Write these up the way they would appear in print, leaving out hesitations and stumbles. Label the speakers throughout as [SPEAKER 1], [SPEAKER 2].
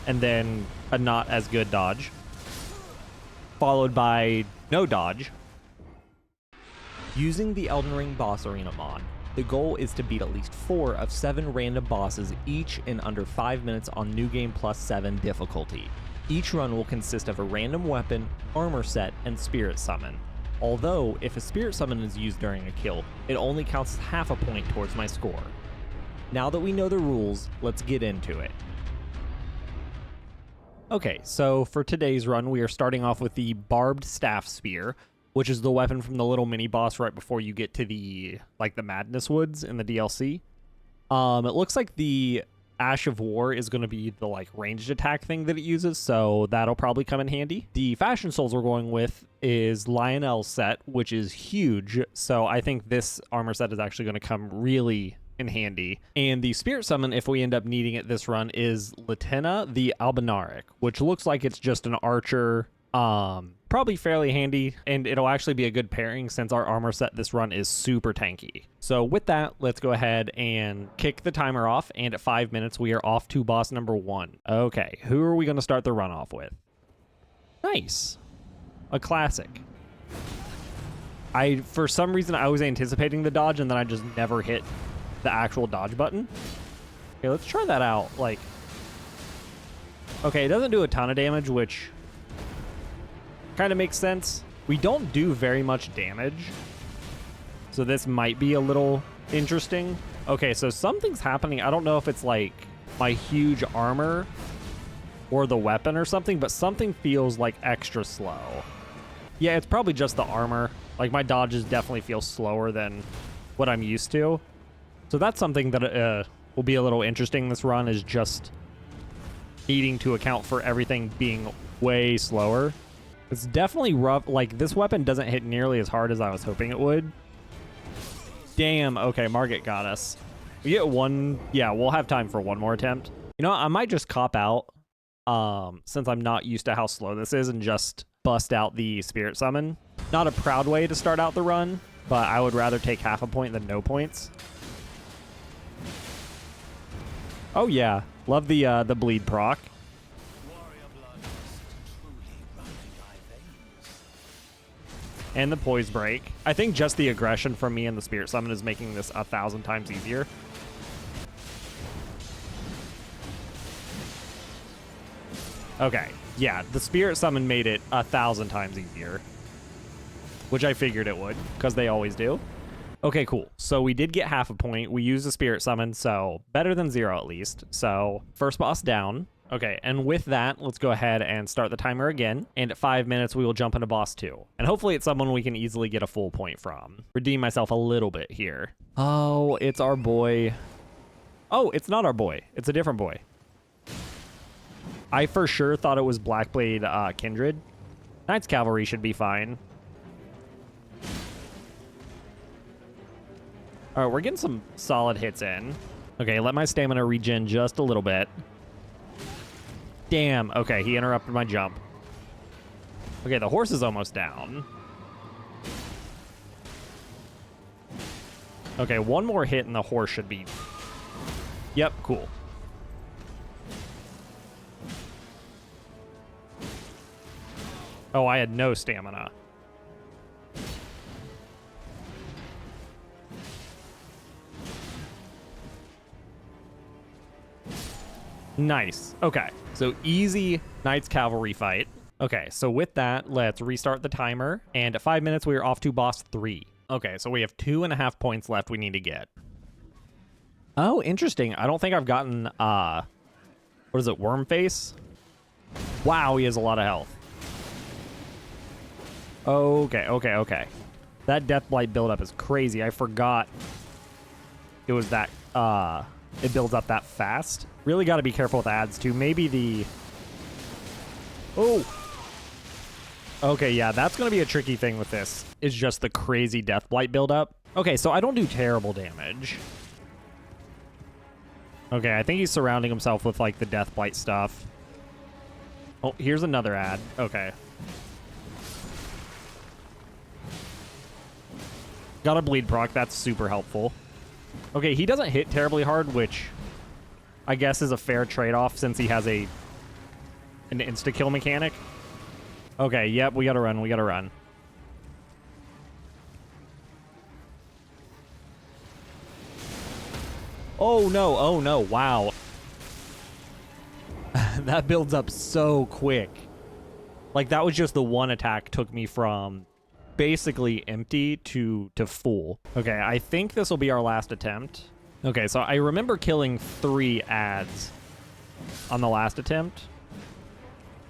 [SPEAKER 1] and then a not as good dodge, followed by no dodge. Using the Elden Ring boss arena mod, the goal is to beat at least 4 of 7 random bosses, each in under 5 minutes on New Game Plus 7 difficulty. Each run will consist of a random weapon, armor set, and spirit summon. Although, if a spirit summon is used during a kill, it only counts half a point towards my score. Now that we know the rules, let's get into it. Okay, so for today's run, we are starting off with the Barbed Staff Spear, which is the weapon from the little mini-boss right before you get to the Madness Woods in the DLC. It looks like the Ash of War is going to be the ranged attack thing that it uses, so that'll probably come in handy. The Fashion Souls we're going with is Lionel's set, which is huge, so I think this armor set is actually going to come really in handy. And the Spirit Summon, if we end up needing it this run, is Latenna the Albinaric, which looks like it's just an archer. Probably fairly handy, and it'll actually be a good pairing since our armor set this run is super tanky. So with that, let's go ahead and kick the timer off, and at 5 minutes, we are off to boss number 1. Okay, who are we going to start the run off with? Nice. A classic. For some reason, I was anticipating the dodge, and then I just never hit the actual dodge button. Okay, let's try that out. Okay, it doesn't do a ton of damage, which kind of makes sense. We don't do very much damage, so this might be a little interesting. Okay, so something's happening. I don't know if it's my huge armor or the weapon or something, but something feels extra slow. Yeah, it's probably just the armor. My dodges definitely feel slower than what I'm used to. So that's something that will be a little interesting this run, is just needing to account for everything being way slower. It's definitely rough. This weapon doesn't hit nearly as hard as I was hoping it would. Damn, okay, Margit got us. We get one. Yeah, we'll have time for one more attempt. You know, I might just cop out, since I'm not used to how slow this is, and just bust out the Spirit Summon. Not a proud way to start out the run, but I would rather take half a point than no points. Oh yeah, love the bleed proc. And the poise break. I think just the aggression from me and the Spirit Summon is making this 1,000 times easier. Okay, yeah, the Spirit Summon made it 1,000 times easier, which I figured it would, because they always do. Okay, cool. So we did get half a point. We used the Spirit Summon, so better than 0 at least. So first boss down. Okay, and with that, let's go ahead and start the timer again. And at 5 minutes, we will jump into boss 2. And hopefully it's someone we can easily get a full point from. Redeem myself a little bit here. Oh, it's our boy. Oh, it's not our boy. It's a different boy. I for sure thought it was Blackblade Kindred. Knight's Cavalry should be fine. All right, we're getting some solid hits in. Okay, let my stamina regen just a little bit. Damn, okay, he interrupted my jump. Okay, the horse is almost down. Okay, one more hit and the horse should be... Yep, cool. Oh, I had no stamina. Nice. Okay, so easy Knights Cavalry fight. Okay, so with that, let's restart the timer. And at 5 minutes, we are off to boss 3. Okay, so we have 2.5 points left we need to get. Oh, interesting. I don't think I've gotten, what is it, Wormface? Wow, he has a lot of health. Okay. That Deathblight buildup is crazy. I forgot it was that, it builds up that fast. Really got to be careful with ads, too. Maybe the... Oh! Okay, yeah, that's going to be a tricky thing with this. It's just the crazy Deathblight buildup. Okay, so I don't do terrible damage. Okay, I think he's surrounding himself with, like, the Deathblight stuff. Oh, here's another ad. Okay. Got a bleed proc. That's super helpful. Okay, he doesn't hit terribly hard, which I guess is a fair trade-off since he has a An insta-kill mechanic? Okay, yep, we gotta run, we gotta run. Oh no, wow. That builds up so quick. Like, that was just the one attack took me from basically empty to full. Okay, I think this will be our last attempt. Okay, so I remember killing 3 ads on the last attempt.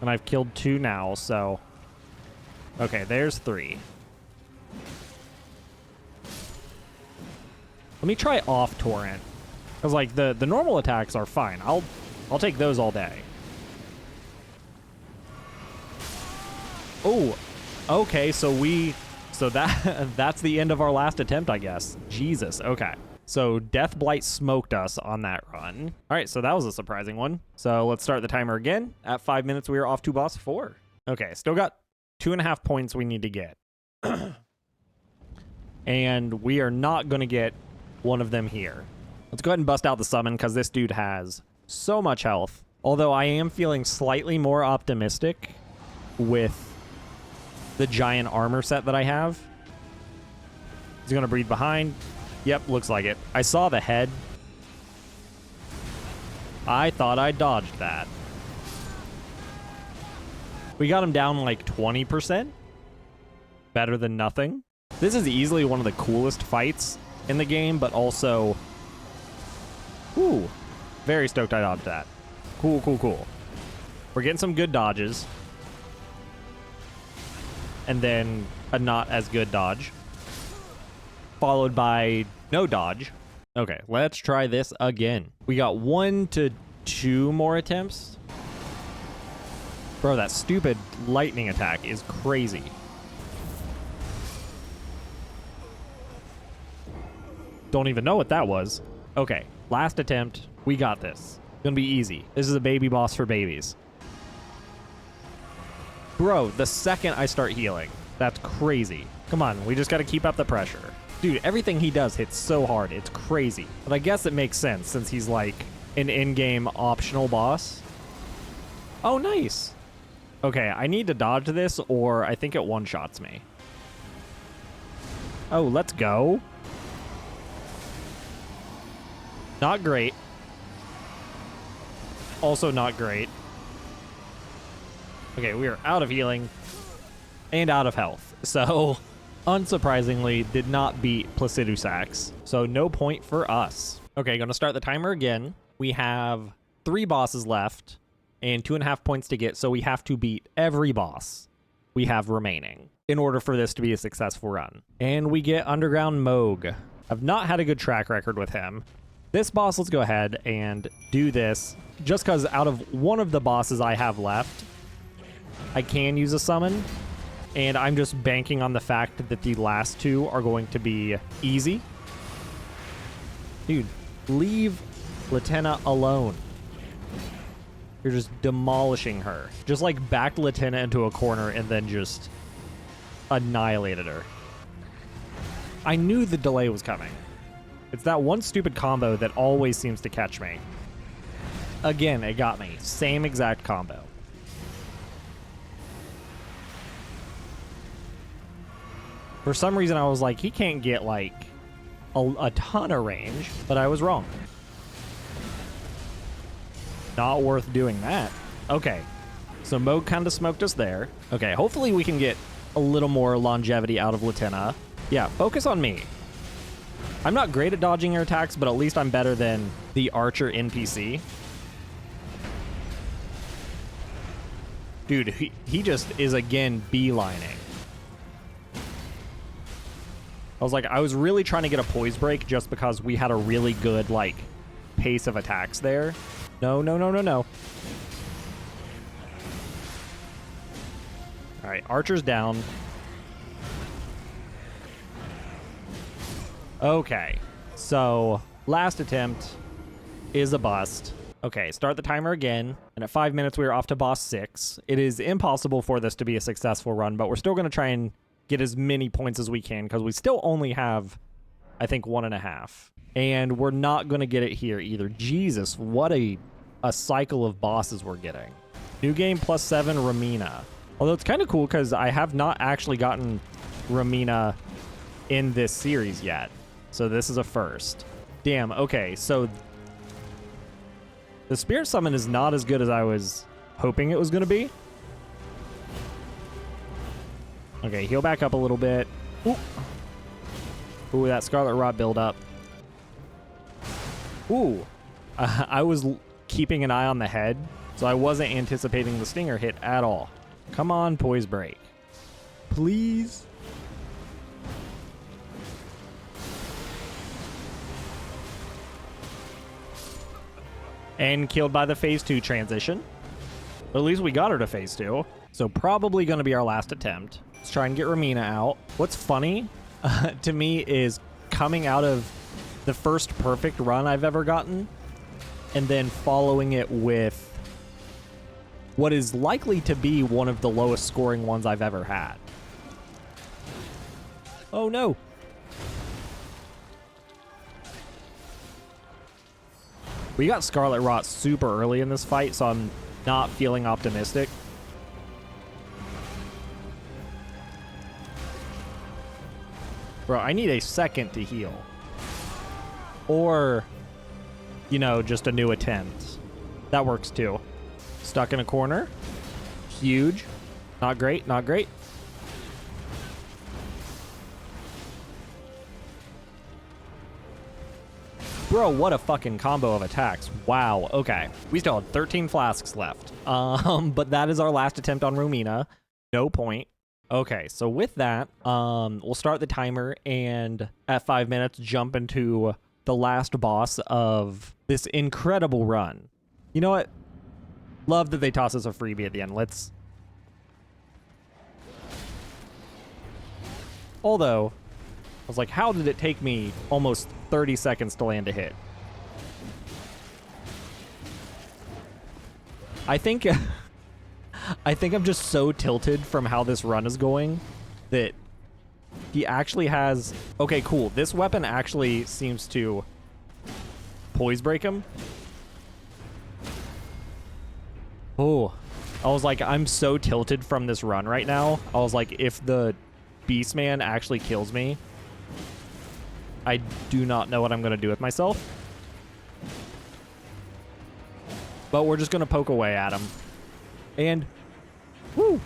[SPEAKER 1] And I've killed 2 now, so... Okay, there's 3. Let me try off torrent. Because, like, the normal attacks are fine. I'll take those all day. Oh, okay, so that's the end of our last attempt, I guess. Jesus, okay. So Death Blight smoked us on that run. All right, so that was a surprising one. So let's start the timer again. At 5 minutes, we are off to boss 4. Okay, still got 2.5 points we need to get. And we are not going to get one of them here. Let's go ahead and bust out the summon because this dude has so much health. Although I am feeling slightly more optimistic with the giant armor set that I have. He's going to breathe behind. Yep, looks like it. I saw the head. I thought I dodged that. We got him down like 20%. Better than nothing. This is easily one of the coolest fights in the game, but also... Ooh, very stoked I dodged that. Cool, cool, cool. We're getting some good dodges. And then a not as good dodge. Followed by no dodge. Okay, let's try this again. We got 1 to 2 more attempts. Bro, that stupid lightning attack is crazy. Don't even know what that was. Okay, last attempt. We got this. Gonna be easy. This is a baby boss for babies. Bro, the second I start healing, that's crazy. Come on, we just gotta keep up the pressure. Dude, everything he does hits so hard, it's crazy. But I guess it makes sense since he's like an in-game optional boss. Oh, nice. Okay, I need to dodge this or I think it one-shots me. Oh, let's go. Not great. Also not great. Okay, we are out of healing and out of health. So, unsurprisingly, did not beat Placidu Sax. So, no point for us. Okay, gonna start the timer again. We have 3 bosses left and 2.5 points to get, so we have to beat every boss we have remaining in order for this to be a successful run. And we get Underground Moog. I've not had a good track record with him. This boss, let's go ahead and do this just because out of one of the bosses I have left, I can use a summon, and I'm just banking on the fact that the last 2 are going to be easy. Dude, leave Latenna alone. You're just demolishing her. Just like backed Latenna into a corner and then just annihilated her. I knew the delay was coming. It's that one stupid combo that always seems to catch me. Again, it got me. Same exact combo. For some reason, I was like, he can't get, like, a ton of range, but I was wrong. Not worth doing that. Okay, so Moog kind of smoked us there. Okay, hopefully we can get a little more longevity out of Latenna. Yeah, focus on me. I'm not great at dodging your attacks, but at least I'm better than the Archer NPC. Dude, he just is, again, beelining. I was really trying to get a poise break just because we had a really good, like, pace of attacks there. No, no, no, no, no. All right, Archer's down. Okay, so last attempt is a bust. Okay, start the timer again, and at 5 minutes we are off to boss 6. It is impossible for this to be a successful run, but we're still going to try and get as many points as we can because we still only have, I think, 1.5. And we're not going to get it here either. Jesus, what a cycle of bosses we're getting. New game +7 Ramina. Although it's kind of cool because I have not actually gotten Ramina in this series yet. So this is a first. Damn, okay, so the Spirit Summon is not as good as I was hoping it was going to be. Okay, heal back up a little bit. Ooh, ooh, that Scarlet Rot build up. Ooh, I was keeping an eye on the head, so I wasn't anticipating the Stinger hit at all. Come on, Poise Break. Please. And killed by the phase 2 transition. At least we got her to phase 2. So probably going to be our last attempt. Let's try and get Ramina out. What's funny to me is coming out of the first perfect run I've ever gotten and then following it with what is likely to be one of the lowest scoring ones I've ever had. Oh no. We got Scarlet Rot super early in this fight, so I'm not feeling optimistic. Bro, I need a second to heal. Or, you know, just a new attempt. That works too. Stuck in a corner. Huge. Not great, not great. Bro, what a fucking combo of attacks. Wow, okay. We still have 13 flasks left. But that is our last attempt on Ramina. No point. Okay, so with that, we'll start the timer and at 5 minutes jump into the last boss of this incredible run. You know what? Love that they toss us a freebie at the end. Let's... Although, I was like, how did it take me almost 30 seconds to land a hit? I think I'm just so tilted from how this run is going that he actually has... Okay, cool. This weapon actually seems to poise break him. Oh, I was like, I'm so tilted from this run right now. I was like, if the Beastman actually kills me, I do not know what I'm going to do with myself. But we're just going to poke away at him. And, woo,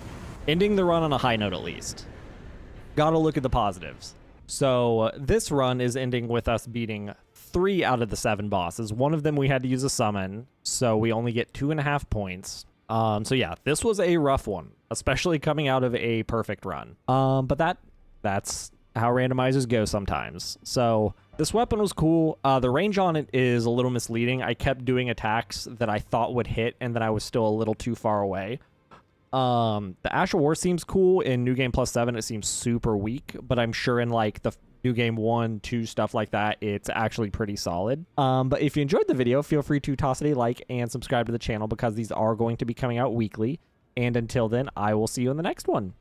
[SPEAKER 1] ending the run on a high note at least. Gotta look at the positives. So this run is ending with us beating 3 out of the 7 bosses. One of them we had to use a summon, so we only get 2.5 points. So yeah, this was a rough one, especially coming out of a perfect run. But that's how randomizers go sometimes. So this weapon was cool. The range on it is a little misleading. I kept doing attacks that I thought would hit, and then I was still a little too far away. The Ash of War seems cool. In New Game +7, it seems super weak, but I'm sure in like the New Game 1, 2, stuff like that, it's actually pretty solid. But if you enjoyed the video, feel free to toss it a like and subscribe to the channel because these are going to be coming out weekly. And until then, I will see you in the next one.